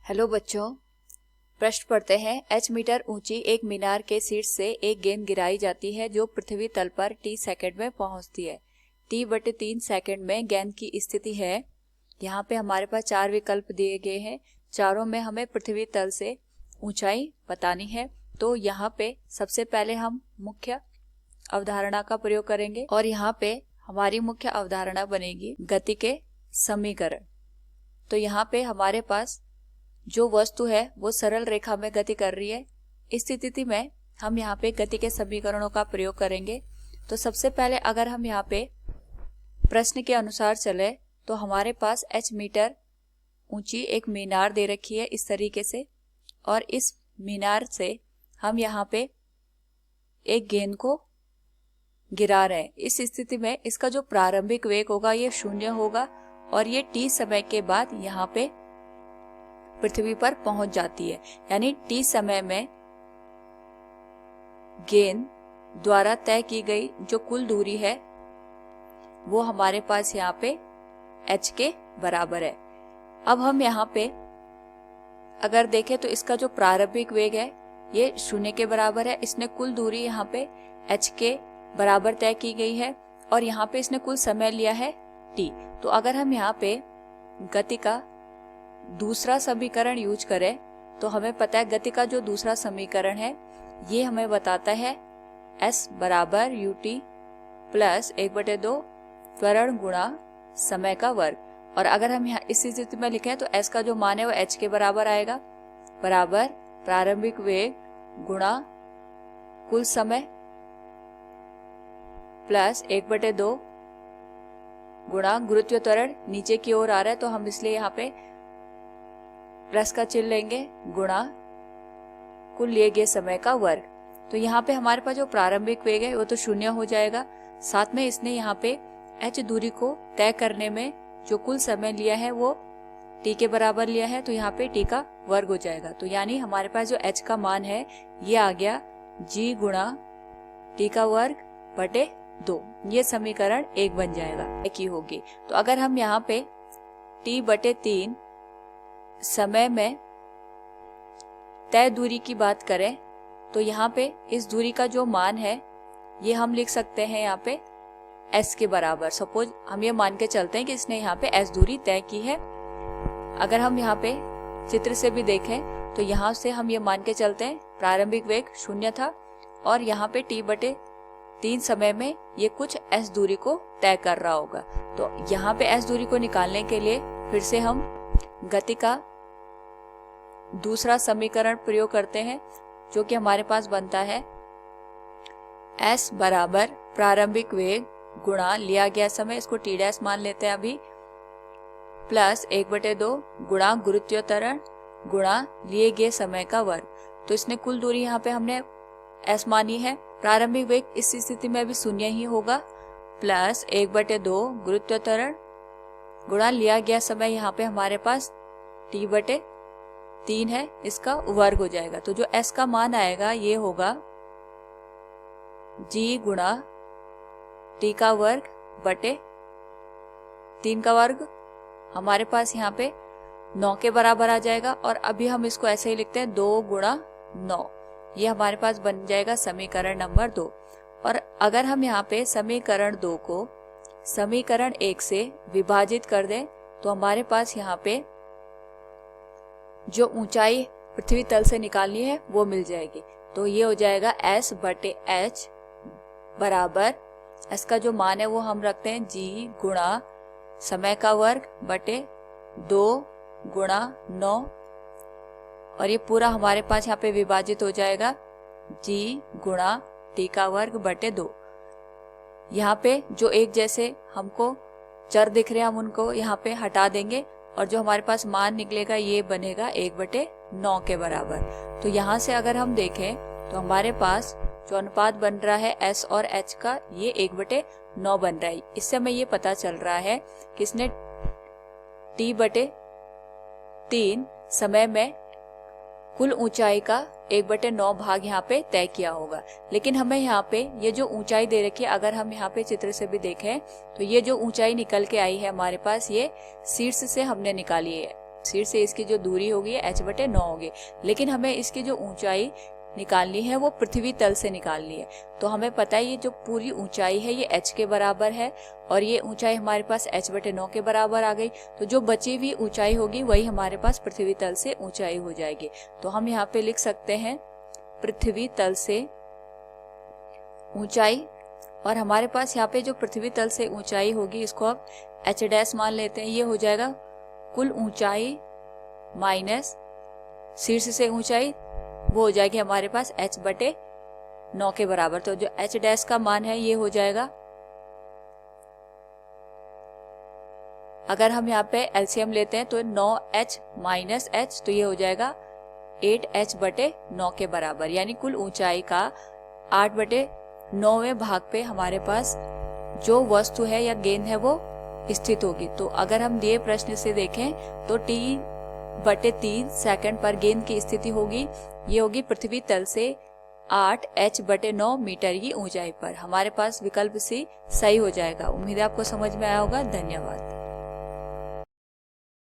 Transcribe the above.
Hello बच्चों, प्रश्न पढ़ते हैं। h मीटर ऊंची एक मीनार के शीर्ष से एक गेंद गिराई जाती है जो पृथ्वी तल पर t सेकंड में पहुंचती है। t/3 सेकंड में गेंद की स्थिति है। यहाँ पे हमारे पास 4 विकल्प दिए गए हैं। चारों में हमें पृथ्वी तल से ऊंचाई बतानी है। तो यहाँ पे सबसे पहले हम मुख्य अवधारणा का प्रयोग करेंगे और यहाँ पे हमारी मुख्य अवधारणा बनेगी गति के समीकरण। तो यहाँ पे हमारे पास जो वस्तु है वो सरल रेखा में गति कर रही है। इस स्थिति में हम यहाँ पे गति के समीकरणों का प्रयोग करेंगे। तो सबसे पहले अगर हम यहाँ पे प्रश्न के अनुसार चले तो हमारे पास h मीटर ऊंची एक मीनार दे रखी है इस तरीके से, और इस मीनार से हम यहाँ पे एक गेंद को गिरा रहे हैं। इस स्थिति में इसका जो प्रारंभिक वेग होगा ये 0 होगा और ये t समय के बाद यहाँ पे पृथ्वी पर पहुंच जाती है। यानी t समय में गेंद द्वारा तय की गई जो कुल दूरी है वो हमारे पास यहाँ पे h के बराबर है। अब हम यहाँ पे अगर देखें तो इसका जो प्रारंभिक वेग है ये 0 के बराबर है। इसने कुल दूरी यहाँ पे h के बराबर तय की गई है और यहाँ पे इसने कुल समय लिया है t। तो अगर हम यहाँ पे गति का दूसरा समीकरण यूज करें तो हमें पता है गति का जो दूसरा समीकरण है ये हमें बताता है s बराबर ut प्लस 1/2 त्वरण गुणा समय का वर्ग। और अगर हम यहाँ इस स्थिति में लिखें तो s का जो मान है वो h के बराबर आएगा, बराबर प्रारंभिक वेग गुणा कुल समय प्लस 1/2 गुणा गुरुत्वीय त्वरण नीचे की ओर आ रहा है तो हम इसलिए यहाँ पे प्लस का चिन्ह लेंगे गुणा कुल लिए गए समय का वर्ग। तो यहाँ पे हमारे पास जो प्रारंभिक वेग है वो तो 0 हो जाएगा। साथ में इसने यहाँ पे h दूरी को तय करने में जो कुल समय लिया है वो t के बराबर लिया है, तो यहाँ पे t का वर्ग हो जाएगा। तो यानी हमारे पास जो h का मान है ये आ गया g गुणा t का वर्ग बटे 2। ये समीकरण 1 बन जाएगा, एक ही होगी। तो अगर हम यहाँ पे t/3 समय में तय दूरी की बात करें तो यहाँ पे इस दूरी का जो मान है ये हम लिख सकते हैं यहाँ पे s के बराबर। सपोज हम ये मान के चलते हैं कि इसने यहाँ पे s दूरी तय की है। अगर हम यहाँ पे चित्र से भी देखें तो यहाँ से हम ये मान के चलते हैं प्रारंभिक वेग 0 था और यहाँ पे t/3 समय में ये कुछ s दूरी को तय कर रहा होगा। तो यहाँ पे s दूरी को निकालने के लिए फिर से हम गति का दूसरा समीकरण प्रयोग करते हैं जो कि हमारे पास बनता है s बराबर प्रारंभिक वेग गुणा लिया गया समय, इसको t' मान लेते हैं अभी, प्लस 1/2 गुणा गुरुत्वीय त्वरण गुणा लिए गए समय का वर्ग। तो इसने कुल दूरी यहाँ पे हमने s मानी है। प्रारंभिक वेग इस स्थिति में भी 0 ही होगा, प्लस 1/2 गुरुत्वीय त्वरण गुणा लिया गया समय यहाँ पे हमारे पास t/3 है, इसका वर्ग हो जाएगा। तो जो s का मान आएगा ये होगा g गुणा t का वर्ग बटे 3 का वर्ग। हमारे पास यहाँ पे 9 के बराबर आ जाएगा और अभी हम इसको ऐसे ही लिखते हैं 2 गुणा 9। ये हमारे पास बन जाएगा समीकरण नंबर 2। और अगर हम यहाँ पे समीकरण 2 को समीकरण 1 से विभाजित कर दें तो हमारे पास यहाँ पे जो ऊंचाई पृथ्वी तल से निकालनी है वो मिल जाएगी। तो ये हो जाएगा s/h बराबर s का जो मान है वो हम रखते हैं g गुणा समय का वर्ग बटे 2 गुणा 9, और ये पूरा हमारे पास यहाँ पे विभाजित हो जाएगा g गुणा t का वर्ग बटे 2। यहाँ पे जो एक जैसे हमको चर दिख रहे हैं हम उनको यहाँ पे हटा देंगे और जो हमारे पास मान निकलेगा ये बनेगा 1/9 के बराबर। तो यहाँ से अगर हम देखें तो हमारे पास जो अनुपात बन रहा है s और h का ये 1/9 बन रहा है। इससे हमें ये पता चल रहा है कि इसने t/3 समय में कुल ऊंचाई का 1/9 भाग यहाँ पे तय किया होगा। लेकिन हमें यहाँ पे ये जो ऊंचाई दे रखी है, अगर हम यहाँ पे चित्र से भी देखें तो ये जो ऊंचाई निकल के आई है हमारे पास ये शीर्ष से हमने निकाली है। शीर्ष से इसकी जो दूरी होगी h/9 होगी, लेकिन हमें इसकी जो ऊंचाई निकालनी है वो पृथ्वी तल से निकालनी है। तो हमें पता है ये जो पूरी ऊंचाई है ये h के बराबर है और ये ऊंचाई हमारे पास h/9 के बराबर आ गई। तो जो बची हुई ऊंचाई होगी वही हमारे पास पृथ्वी तल से ऊंचाई हो जाएगी। तो हम यहाँ पे लिख सकते हैं पृथ्वी तल से ऊंचाई, और हमारे पास यहाँ पे जो पृथ्वी तल से ऊंचाई होगी इसको अब h' मान लेते हैं। ये हो जाएगा कुल ऊंचाई माइनस शीर्ष से ऊंचाई, वो हो जाएगी हमारे पास h/9 के बराबर। तो जो h' का मान है ये हो जाएगा, अगर हम यहाँ पे एलसीएम लेते हैं तो 9h माइनस h, तो ये हो जाएगा 8h/9 के बराबर। यानी कुल ऊंचाई का 8/9वें भाग पे हमारे पास जो वस्तु है या गेंद है वो स्थित होगी। तो अगर हम दिए प्रश्न से देखें तो t/3 सेकंड पर गेंद की स्थिति होगी, ये होगी पृथ्वी तल से 8h/9 मीटर की ऊंचाई पर। हमारे पास विकल्प सी सही हो जाएगा। उम्मीद है आपको समझ में आया होगा। धन्यवाद।